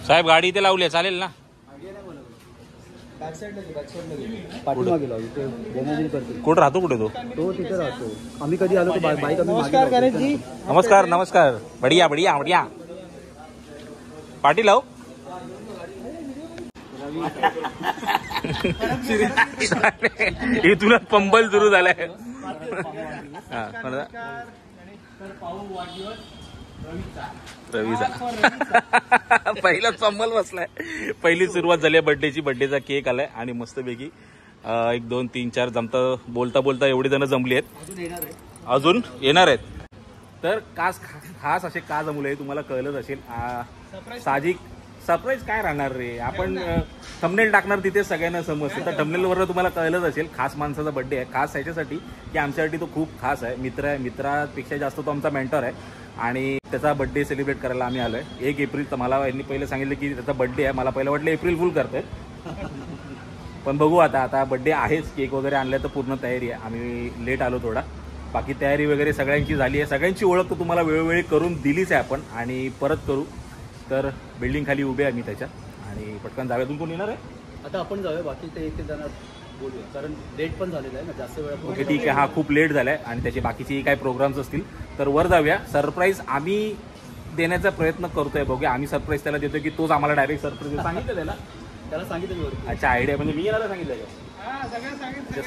साहेब गाडी इथे लावली चालेल ना? कुठं राहतो कुठे तो तिथे राहतो. आम्ही कधी आलो बाईक. नमस्कार नमस्कार. बढिया बढिया बढिया. पार्टी लाव. इथूनच पंबल सुरू झालाय. रवीचा पहिलाच पंबल बसलाय. पहिली सुरुवात झाली बर्थडेची. बर्थडेचा केक आलाय आणि मस्तपैकी 1 2 3 4 जमता बोलता बोलता एवढी जण जमली आहेत. अजून येणार आहेत. तर खास असे का जमले हे तुम्हाला कळलंच असेल. साहजिक सरप्राईज काय राहणार रे. आपण थंबनेल टाकणार तिथे सगळ्यांना समजते. तर थंबनेलवर तुम्हाला कळलंच असेल. खास माणसाचा बर्थडे आहे. खास ह्याच्यासाठी की आमच्यासाठी तो खूप खास आहे. मित्र आहे. मित्रापेक्षा जास्त तो आमचा मेंटर आहे आणि त्याचा बर्थडे सेलिब्रेट करायला आम्ही आलोय. 1 एप्रिल. तर मला यांनी पहिले सांगितलं की त्याचा बर्थडे आहे. मला पहिलं वाटलं एप्रिल फुल करतोय. पण बघू आता बर्थडे आहेच. केक वगैरे आणलं तर पूर्ण तयारी आहे. आम्ही लेट आलो थोडा. बाकी तयारी वगैरे सगळ्यांची झाली आहे. सगळ्यांची ओळख तर तुम्हाला वेळोवेळी करून दिलीच आहे आपण आणि परत करू. तर बिल्डिंग खाली उभे आहे मी त्याच्या आणि पटकन जाव्यातून कोण येणार आहे. आता आपण जाऊया. बाकी ते एक जण बोलूया कारण लेट पण झालेलं आहे ना जास्त वेळ. ओके ठीक आहे. हा खूप लेट झालाय आणि त्याचे बाकीचे काही प्रोग्राम्स असतील तर वर जाऊया. सरप्राईज आम्ही देण्याचा प्रयत्न करतोय. बघूया आम्ही सरप्राईज त्याला देतोय की तोच आम्हाला डायरेक्ट सरप्राईज सांगितलं त्याला सांगितलं. अच्छा आयडिया म्हणजे मी याला सांगितलं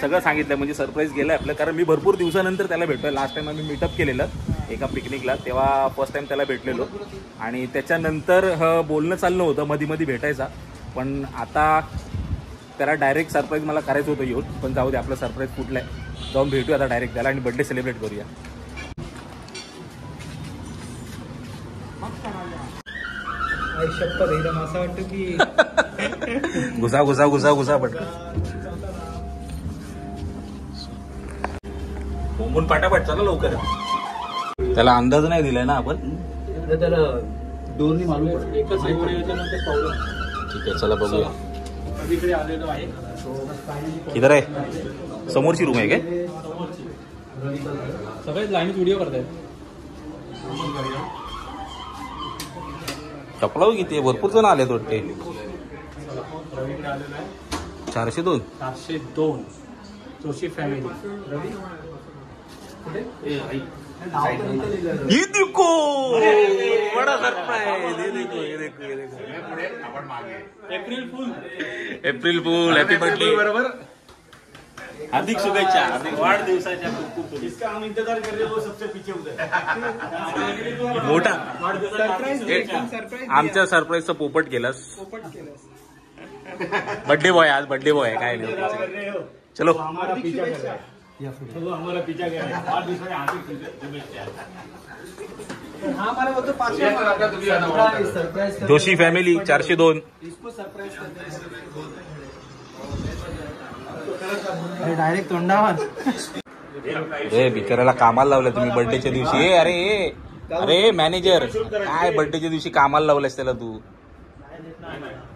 सगळं सांगितलं म्हणजे सरप्राईज गेलं आपलं. कारण मी भरपूर दिवसानंतर त्याला भेटतोय. लास्ट टाइम आम्ही मीटअप केलेलं एका पिकनिकला तेव्हा फर्स्ट टाइम त्याला भेटलेलो आणि त्याच्यानंतर बोलणं चाललं होतं मध्ये भेटायचा. पण आता त्याला डायरेक्ट सरप्राईज मला करायचं होतं येऊन. पण जाऊ दे आपलं सरप्राईज कुठलं आहे. जाऊन भेटूया आता डायरेक्ट त्याला आणि बर्थडे सेलिब्रेट करूया. असं वाटतं की घुसा पटकन बोंबून पाटापाट. चला लवकर. त्याला अंदाज नाही दिलाय ना आपण. त्याला दोन्ही मालूम पडतं. एकच ठीक आहे चला बघूया. किधर आहे. समोरची रूम आहे काय. सगळेच लाईनीत व्हिडिओ करतायत. टपलाव किती भरपूर जण आले वाटते. 402 जोशी फॅमिली. ये देखो बड़ा सरप्राइज. ये देखो एप्रिल फुल. Happy birthday. बरोबर. हार्दिक शुभेच्छा. वाढदिवसाच्या खूप जिसका हम इंतजार कर रहे हैं वो सबसे पीछे मोठा आमच्या सरप्राईजचा पोपट केलास. बर्थडे बॉय आज बर्थडे बॉय काय नाही. चलो हमारा पीछा कर रहा है. हमारा पीछा कर रहा है. हार्दिक शुभेच्छा. जोशी फॅमिली 402. डायरेक्ट तोंडावर. बिचाराला कामाला लावलं तुम्ही बर्थडेच्या दिवशी. अरे मॅनेजर काय बर्थडेच्या दिवशी कामाला लावलंस त्याला तू.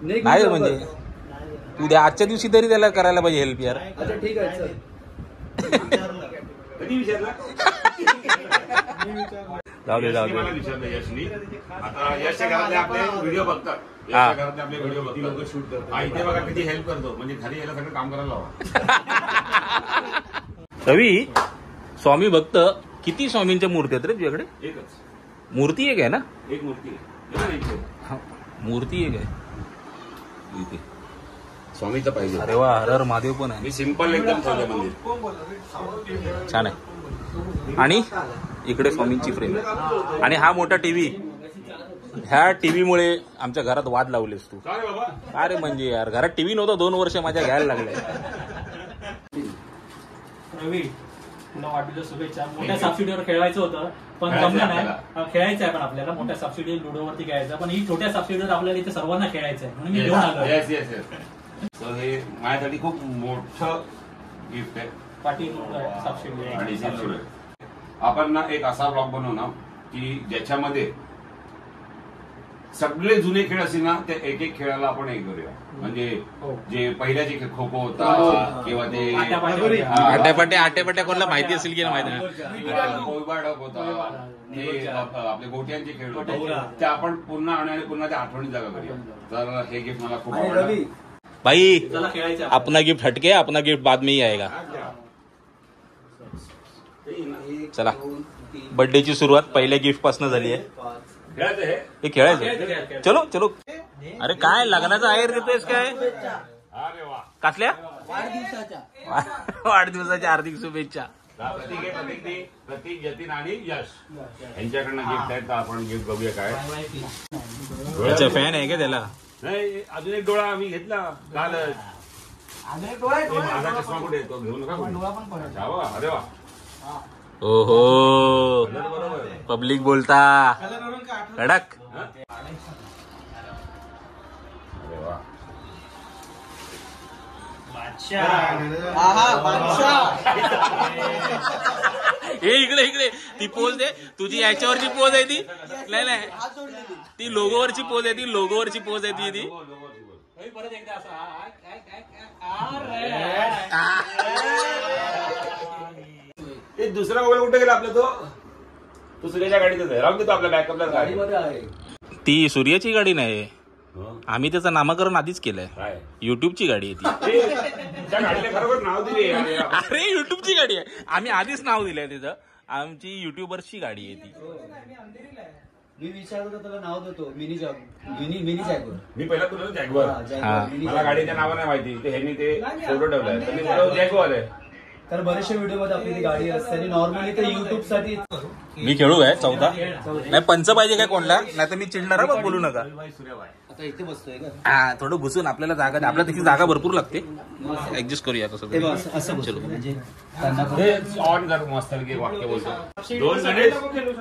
नाही म्हणजे तू द्या आजच्या दिवशी तरी त्याला करायला पाहिजे हेल्प यार. अच्छा ठीक आहे. जाऊ दे आता यशच्या घरातले आपले व्हिडिओ बघतात. यशच्या घरातले आपले व्हिडिओ बघतात. लोक शूट करतात. इथे बघा किती हेल्प करतो. म्हणजे घरी याला सगळं काम करायला लावा. रवी स्वामी भक्त किती स्वामींच्या मूर्ती आहेत रे तुझ्याकडे. एकच मूर्ती एक आहे ना. एक मूर्ती आहे. मूर्ती एक आहे इथे. स्वामीचं पाहिजे. अरे वा. हर महादेव पण आहे. मी सिंपल एकदम ठेवलं मंदिर. छान आहे. आणि इकडे स्वामींची फ्रेम आणि हा मोठा टीव्ही. ह्या टीव्हीमुळे आमच्या घरात वाद लावलेस तू. अरे म्हणजे यार घरात टीव्ही नव्हता 2 वर्ष माझ्या घ्यायला लागले. रवी तुला वाढदिवस शुभेच्छा. मोठ्या सबसिडीवर खेळायचं होतं पण जमलं नाही. खेळायचं आहे पण आपल्याला मोठ्या सबसिडी लुडोवरती खेळायचं. पण ही छोट्या सबसिडीवर आपल्याला इथे सर्वांना खेळायचं आहे म्हणून मी घेऊन आलो. तर हे माझ्यासाठी खूप मोठं गिफ्ट आहे. पाठी सबसिडी. आपण ना एक असा ब्लॉग बनवणार की ज्याच्यामध्ये सगळे जुने खेळ असतील ना त्या एक एक खेळाला आपण हे करूया. म्हणजे जे पहिल्याचे खेळ खो खो होता किंवा ते आट्यापाट्या कोणाला माहिती असेल की नाही माहिती कोयबाडक होता, ते आपले गोट्यांचे खेळ होते, ते आपण पुन्हा आणि पुन्हा त्या आठवणी जागा करूया. तर हे गिफ्ट मला खूप आवडलं. भाई अपना गिफ्ट हटके, अपना गिफ्ट बाद में ही आएगा. चला बर्थडेची सुरुवात पहिल्या गिफ्ट पासून झाली आहे. हे खेळायचं. चलो चलो. अरे काय लग्नाचा आहेर देतोयस काय? कसल्या वाढदिवसाच्या हार्दिक शुभेच्छा. प्रतीक, जतीन आणि यश यांच्याकडनं गिफ्ट आहेत. तर आपण गिफ्ट बघूया काय. अच्छा फॅन आहे का त्याला? नाही, अजून एक डोळा आम्ही घेतला कालच. माझा चष्मा कुठे येतो? घेऊ नका. अरे वा. ओहो पब्लिक बोलता कडक. अरे वा. हे इकडे इकडे ती पोज दे. तुझी याच्यावरची पोज आहे ती. नाही ती लोगोवरची पोज आहे ती. लोगोवरची पोज आहे ती. परत एकदा ते दुसरा मोबाईल कुठे गेला आपला? तो सूर्याच्या गाडीतच आहे. राहून देतो आपल्या बॅकअपला. गाडीमध्ये आहे. ती सूर्याची गाडी नाही. आम्ही त्याचं नामकरण आधीच केलंय. काय युट्यूबची गाडी आहे ती. त्या गाडीला खरोखर नाव दिले. अरे युट्यूबची गाडी आहे. आम्ही आधीच नाव दिलंय तिचं. आमची युट्यूबरची गाडी आहे ती. मी विचारतो त्याला नाव देतो. मिनी जॅगवर. मी पहिला तुला जॅगवर. मला गाडीच्या नाव नाही माहिती. ते ह्यांनी ते फोटो ठेवलाय तर मी तुला जॅगवर आहे. तर बरेचशा व्हिडिओ मध्ये आपली ती गाडी असते आणि नॉर्मली ते युट्यूब साठी. मी खेळू काय 14 नाही. पंच पाहिजे काय कोणला? नाही तर मी चिडणार बघ. बोलू नका. आता इथे बसतोय का? हा थोडं घुसून आपल्याला जागा द्या. आपल्याला तिथे जागा भरपूर लागते. ऍडजस्ट करूया कसं. असं बसतो म्हणजे ऑन कर. मस्त वाक्य बोलतो. 2 गणेश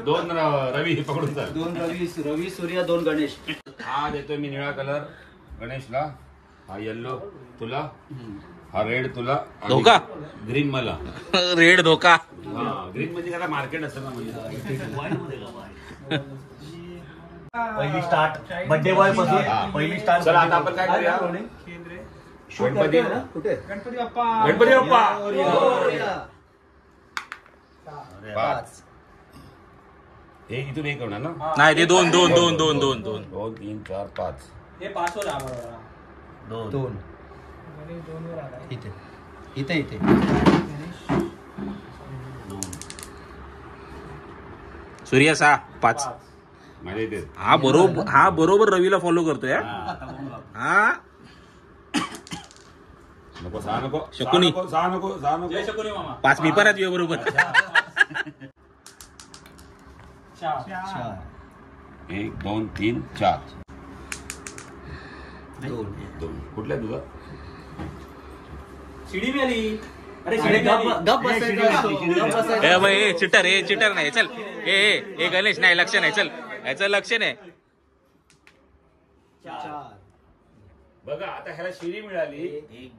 2 रवी पकडून चाल. 2 रवी सूर्य 2 गणेश. हा देतोय मी निळा कलर गणेशला. हा येल्लो तुला. हा रेड तुला. धोका. ग्रीन मला. रेड धोका. ग्रीन म्हणजे त्याला मार्केट असतं ना. म्हणजे पहिली स्टार्ट बर्थडे बॉय पासून पहिली स्टार्ट. चला आता आपण काय करूया. गणपती कुठे? गणपती बाप्पा. 5 हे इथून एक होणार ना. नाही ते 2 2 2 2 2 2 2 3 4 5. हे 5 वर आम्हाला 2 इथे इथे इथे. सूर्या 6 5. माझ्या इथे हा बरोबर रवीला फॉलो करतोय. हा नको 6 नको. शकुनी. 6 नको. 6 नको. जय शकुनी मामा. 5 मी पण आहेत बरोबर. 1 2 3 4. 2 कुठल्या तुझा? शिडी मिळाली. अरे ए चिटर नाही. चल ए गणेश नाही. लक्ष नाही. चल याचं लक्ष नाही. बघा आता ह्याला शिडी मिळाली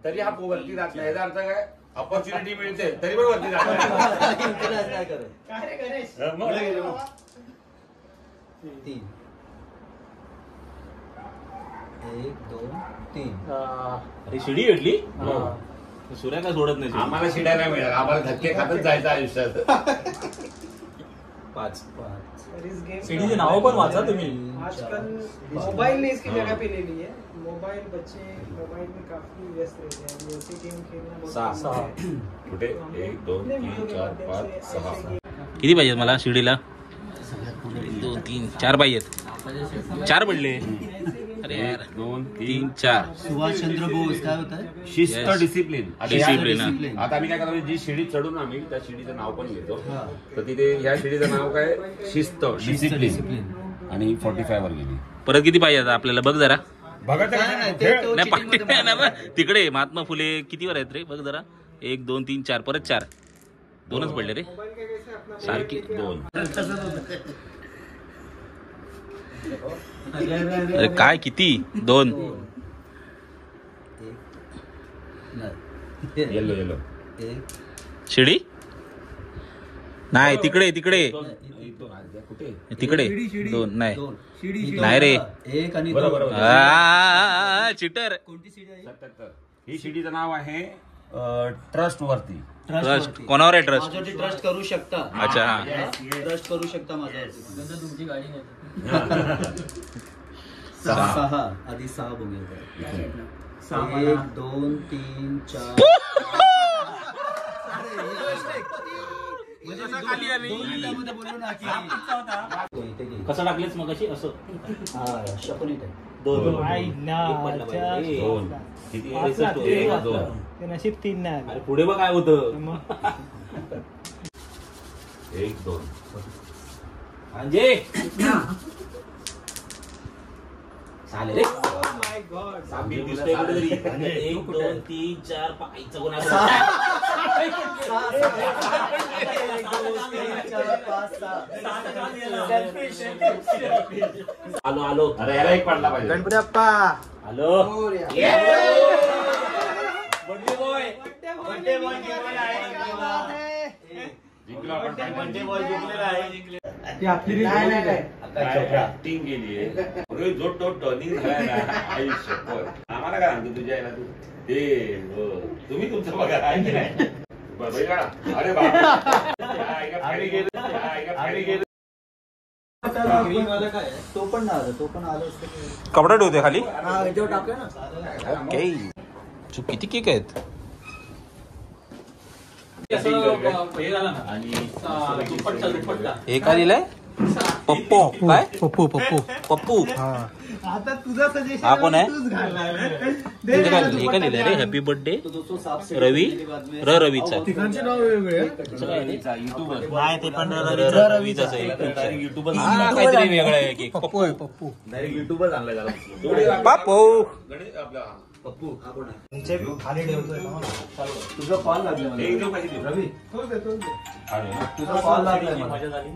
तरी हा वरती जात नाही. याचा अर्थ काय? ऑपॉर्च्युनिटी मिळते तरी पण वरती जात नाही. 3 1 2 3. अरे शिडी भेटली. सूर्या काय सोडत नाही. आम्हाला शिड्या नाही मिळाल्या. आम्हाला धक्के खातच जायचं आयुष्यात. 5 सीडीचे नाव पण वाचा तुम्ही. आजकल मोबाइल ने इसकी जगह पे ले ली है. मोबाइल बच्चे मोबाइल में काफी व्यस्त रहते हैं. ऐसे गेम खेलना बहुत पसंद है. कुठे 1 2 3 4 5 6. किती पाहिजेत मला शिडीला? 2 3 4 पाहिजेत. 4 पडले. अरे यार 2 3 4. सुभाषचंद्र बोस काय होतं? शिस्त डिसिप्लिन. डिसिप्लिन. आता आम्ही काय करतो जी शिडी चढून आम्ही त्या शिडीचं नाव पण घेतो. तर तिथे ह्या शिडीचं नाव काय? शिस्त डिसिप्लिन. आणि 45 वर गेली. परत किती पाहिजे आपल्याला बघ जरा. बघा पाठी तिकडे महात्मा फुले कितीवर आहेत रे? बघ जरा. 1 2 3 4 परत 4. 2च पडले रे सारखी. 2. अरे काय किती? 2. येलो शिडी नाही तिकडे तिकडे कुठे तिकडे दोन नाही शिडी नाही रे. एक आणि बरोबर, दोन. बरोबर. चिटर. कोणती शिडी आहे? 77. ही शिडीचं नाव आहे ट्रस्ट वरती. ट्रस्ट कोणावर आहे ट्रस्ट? माझ्यावरती ट्रस्ट करू शकता. अच्छा हा. ट्रस्ट करू शकता माझ्यावरती. तुमची गाडी नाही. सहा आधी सहा बघूया. 1 2 3 4 कसं टाकलेस मग अशी असं शकुनीत आहे. दोन दोन. किती आहे? एक, दोन. ते नशीब 3 नाही अरे पुढे बघ काय होतं 1 2. म्हणजे चालेल रे. माय गॉड. मी दिसतोय कुठेतरी 1 2 3 4 5 कोण आलो आलो. अरे याला एक पडला पाहिजे. Ganpati Bappa. Hello birthday boy जिंकलो आपण काय बर्थडे बॉय जिंकलेला आहे. ती आपली रील बोलली काय? ऍक्टिंग केली अरे जो तो टर्निंग झालाय ना आई शपथ. आम्हाला काय सांगतो तुझ्या याला तू ते तुम्ही तुमचं बघा आहे की नाही बघा. अरे बाप तो पण ना आला, तो पण आलो असतो. कपडा ठेवते खाली. हा याच्यावर टाकूया ना. ओके. किती केक आहेत? असं हे झालं ना आणि दुप्पटचा दुप्पटचा हे काय लिहिलंय? पप्पू काय? पप्पू पप्पू. आता तुझा सजेशन हा कोण आहे? तूच घालणार. हे काय लिहिलंय रे? हॅपी बर्थडे तो दोस्तों साफ से रवी रवीचा. तिघांचे नाव वेगळे युट्यूबर नाही ते पण रवीचाच आहे. युट्यूबर काहीतरी वेगळं आहे की पप्पू पप्पू. डायरेक्ट युट्यूबच आणलाय त्याला. पप्पू. गणेश आपला पप्पू हा कोण आहे? नीचे खाली ठेवतोय ना. तुझा कॉल लागला मला. एक देऊ पाहिजे देऊ. रवी तोच दे, तोच दे. तुझा कॉल लागलाय मला. मजा झाली.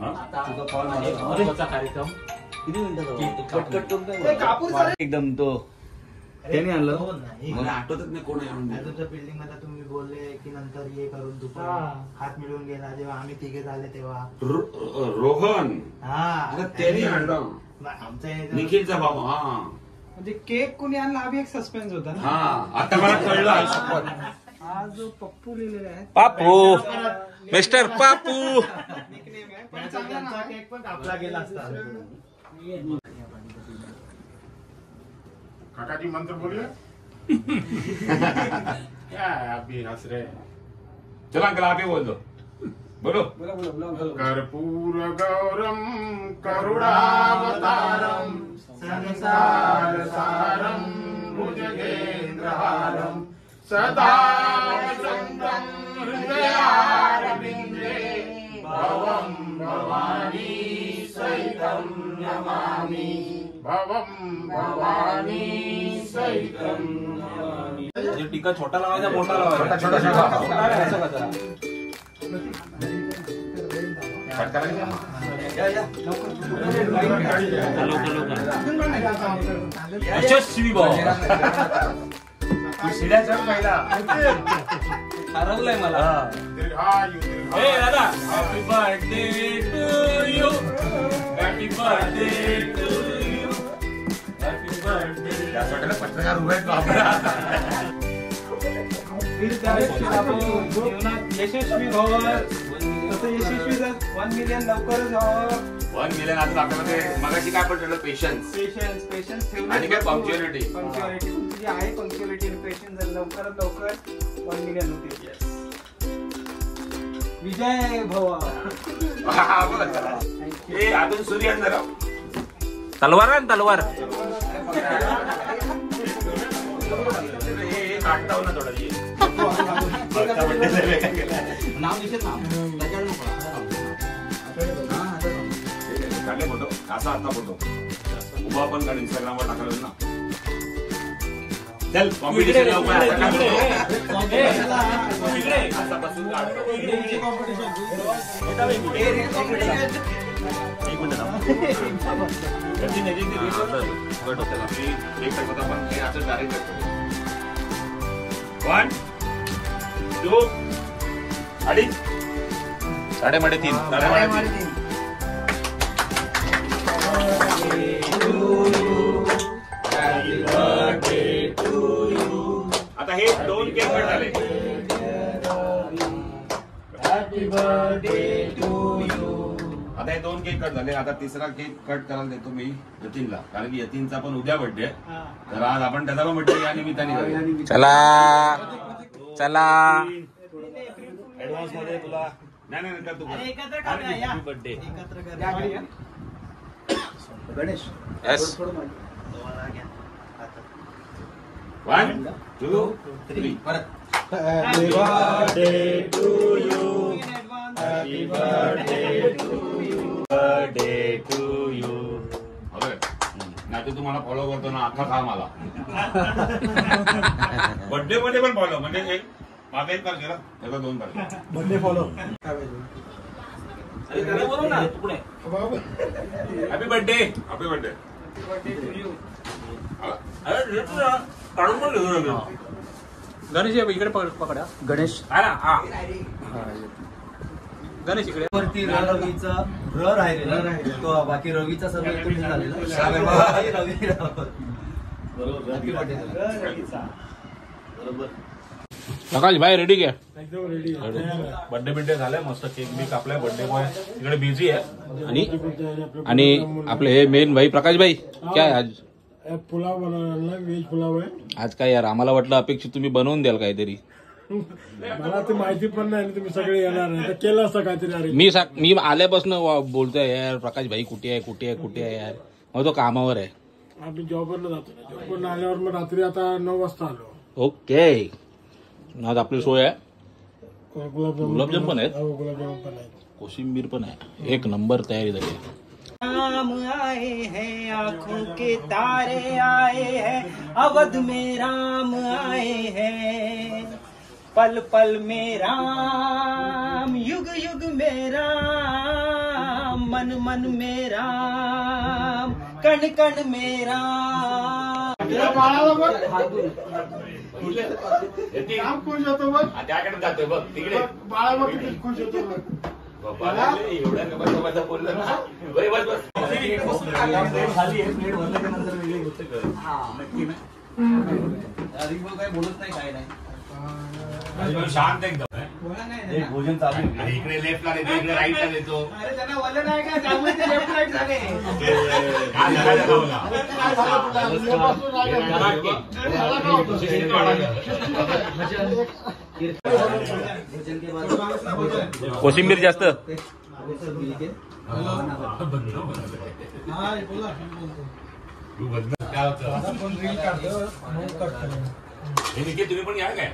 हा? तुझा कॉल लागलाय. महत्वाचा कार्यक्रम किती मिनिटं कट करून ते काय कापूस आहे. एकदम तो त्याने आणलं. मला आठवतच नाही कोण आहे म्हणून. तुमच्या बिल्डिंग मध्ये तुम्ही बोलले की नंतर ये करून हा. दुपारी हात मिळून गेला जेव्हा आम्ही तिघे झाले तेव्हा रोहन हा अरे त्याने आणलं. आमच्या निखिलचा बाबा. हा म्हणजे केक कोणी आणला हा बी एक सस्पेन्स होता ना. हा आता मला कळलं आई शपथ. हा जो पप्पू लिहिलेला आहे पापू मिस्टर पापू. nickname आहे, पण चांगला नाव आहे. केक पण कापला गेला असता काकाजी मंत्र बोलिए क्या है आप भी हंस रहे हैं चलो अंकल आप ही बोल दो. बोलो. बोला बोला बोला बोला. कर्पूर गौरम करुणावतारम संसार सारम भुजगेंद्रहारम सदा वसंतम हृदयारविंदे भवम भवानी सहितं नमामि भवम भवानी सहितं नमामि. टीका छोटा लावायचा मोठा लावायचा. छोटा छोटा यशस्वी भाऊ शिड्या चढ पहिला. ठरवलंय मला. दीर्घायु हे दादा happy birthday to you happy birthday to you happy birthday. त्या वाटेला पत्रकार उभे आहेत बापरा. फिर त्यावेळेस आपण जीवनात यशस्वी व्हावं तसं यशस्वी 1 मिलियन लवकरच व्हावं. 1 मिलियन आता आपल्यामध्ये मगाशी काय पडलं पेशन्स पेशन्स ठेवलं आणि काय पंक्च्युअलिटी. पंक्च्युअलिटी तुझी आहे पंक्च्युअलिटी आणि पेशन्स लवकरात लवकर 1 मिलियन होते. विजय भवा. हे अजून सूर्य जरा तलवार आहे ना तलवार. काढता ना थोडं. नाव दिसत ना काढले फोटो असा आता फोटो उभा पण काढ इंस्टाग्रामवर टाकलं ना. चल कॉम्पिटिशन असा बसून काढतो. एक टाकतो आपण हे असं डायरेक्ट करतो. 1 2 अडीच 3:30. आता हे 2 केक कट झाले. आता हे 2 केक कट झाले. आता तिसरा केक कट करायला देतो मी यतीनला, कारण की यतीनचा पण उद्या बर्थडे आहे. तर आज आपण त्याचा पण बर्थडे या निमित्ताने करूया. चला ऍडव्हान्स मध्ये तुला नाही कर तू बर्थडे. गणेश येस. 1 2 3 परत. Happy birthday to you. Happy birthday to you. नाही तर तुम्हाला फॉलो करतो ना अख्खा खा मला. बर्थडे मध्ये पण फॉलो म्हणजे एक मागे एक केला त्याचा 2 कर. Birthday follow. Happy birthday. Happy birthday. Ganesh इकडे पकडा. गणेश गणेश इकडे वरती रवीचा र राहिलेला तो, बाकी रवीचा सर्व एकूण झालेला. रवी बरोबर. प्रकाश भाई रेडी घ्या. एकदम रेडी. बर्थडे झालाय, मस्त केक बी कापलाय. बर्थडे बॉय इकडे बिझी आहे. आणि आपले हे मेन भाई प्रकाश भाई काय आज पुलाव बनवला, व्हेज पुलाव आहे. आज काय यार, आम्हाला वाटलं अपेक्षित तुम्ही बनवून द्याल काहीतरी. मला ते माहिती पण नाही तुम्ही सगळे येणार नाही तर केलं असं काहीतरी. अरे मी आल्यापासून बोलतोय यार प्रकाश भाई कुठे आहे यार. मग तो कामावर आहे. आम्ही जॉबवरनं जातो ना, जॉबवरनं आल्यावर मग रात्री आता 9 वाजता आलो. ओके. आज आपली सोय आहे. गुलाबजाम पण आहेत. गुलाबजाम पण आहेत. कोशिंबीर पण आहे. एक नंबर तयारी झाली. राम आए हैं, आंखों के तारे आए हैं, अवध में राम आए हैं. पल पल में राम, युग युग में राम, मन मन में राम, कण कण में राम. खुश होतो बघ. त्याकडे जातोय बघ तिकडे. बाळा बघ किती खुश होतो बघ. एवढ्या गप्पा बोललं ना. बस काही बोलत नाही काय नाही. शांत एकदम. भोजन चालू आहे. इकडे लेफ्टला देतो, इकडे राईटला देतो. अरे त्यांना वल्ल नाही का, त्यामुळे ते लेफ्ट राईट झाले. कोशिंबीर जास्त. तुम्ही पण या काय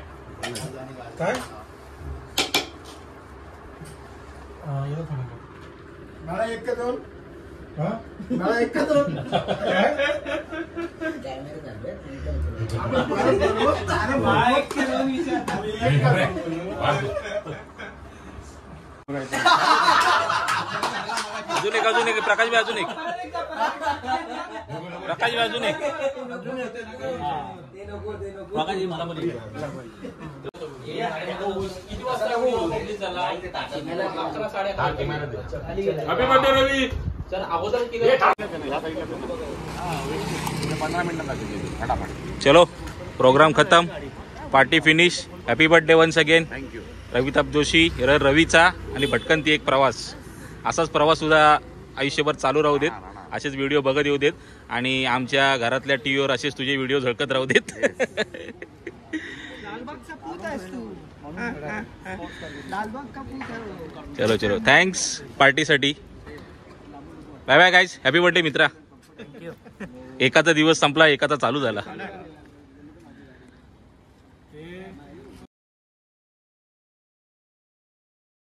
मला एक का दोन. मला एक का दोन. अजून एक प्रकाश भाई, अजून एक प्रकाश भाई, अजून एक प्रकाश मला पण हॅपी बर्थडे रवी. सर अगोदर 15 मिनिटात फटाफट. चलो प्रोग्राम खतम, party finish. Happy birthday once again. Thank you. रविताप जोशी. रवीचा आणि भटकंती एक प्रवास. असाच प्रवास सुद्धा आयुष्यभर चालू राहू देत. असेच व्हिडिओ बघत येऊ देत आणि आमच्या घरातल्या टीव्हीवर असेच तुझे व्हिडिओ झळकत राहू देत. लालबागचा पूत आहेस तू. लालबागचा पूत आहे. चलो चलो, थँक्स पार्टीसाठी. Bye bye guys. Happy birthday मित्रा. एकाचा दिवस संपला, एकाचा चालू झाला.